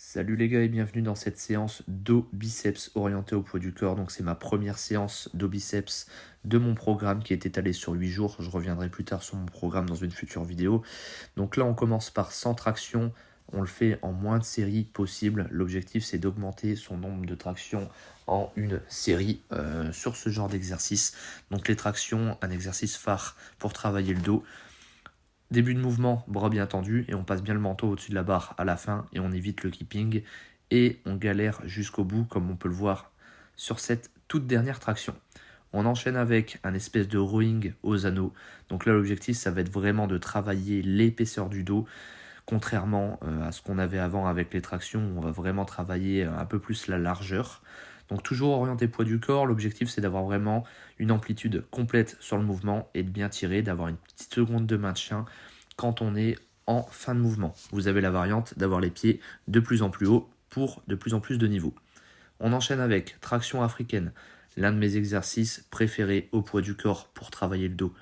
Salut les gars et bienvenue dans cette séance dos biceps orientée au poids du corps. Donc c'est ma première séance dos biceps de mon programme qui est étalé sur 8 jours. Je reviendrai plus tard sur mon programme dans une future vidéo. Donc là on commence par 100 tractions. On le fait en moins de séries possible. L'objectif c'est d'augmenter son nombre de tractions en une série sur ce genre d'exercice. Donc les tractions, un exercice phare pour travailler le dos. Début de mouvement, bras bien tendus, et on passe bien le manteau au-dessus de la barre à la fin, et on évite le keeping, et on galère jusqu'au bout, comme on peut le voir sur cette toute dernière traction. On enchaîne avec un espèce de rowing aux anneaux. Donc là, l'objectif, ça va être vraiment de travailler l'épaisseur du dos, contrairement à ce qu'on avait avant avec les tractions, où on va vraiment travailler un peu plus la largeur. Donc toujours orienté poids du corps, l'objectif c'est d'avoir vraiment une amplitude complète sur le mouvement et de bien tirer, d'avoir une petite seconde de maintien quand on est en fin de mouvement. Vous avez la variante d'avoir les pieds de plus en plus haut pour de plus en plus de niveau. On enchaîne avec traction africaine, l'un de mes exercices préférés au poids du corps pour travailler le dos.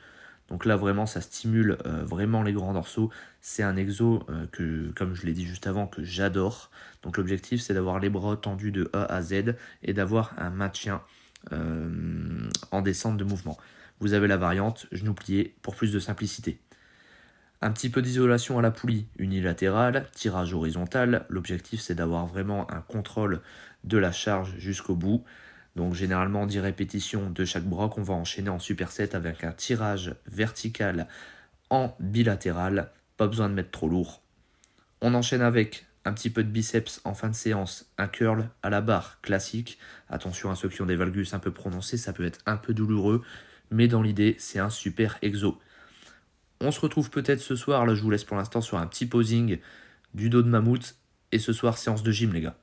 Donc là vraiment ça stimule vraiment les grands dorsaux. C'est un exo que, comme je l'ai dit juste avant, que j'adore. Donc l'objectif c'est d'avoir les bras tendus de A à Z et d'avoir un maintien en descente de mouvement. Vous avez la variante genou plié pour plus de simplicité. Un petit peu d'isolation à la poulie unilatérale, tirage horizontal. L'objectif c'est d'avoir vraiment un contrôle de la charge jusqu'au bout. Donc généralement 10 répétitions de chaque bras qu'on va enchaîner en superset avec un tirage vertical en bilatéral. Pas besoin de mettre trop lourd. On enchaîne avec un petit peu de biceps en fin de séance, un curl à la barre classique. Attention à ceux qui ont des valgus un peu prononcés, ça peut être un peu douloureux, mais dans l'idée c'est un super exo. On se retrouve peut-être ce soir, là je vous laisse pour l'instant sur un petit posing du dos de mammouth, et ce soir séance de gym les gars.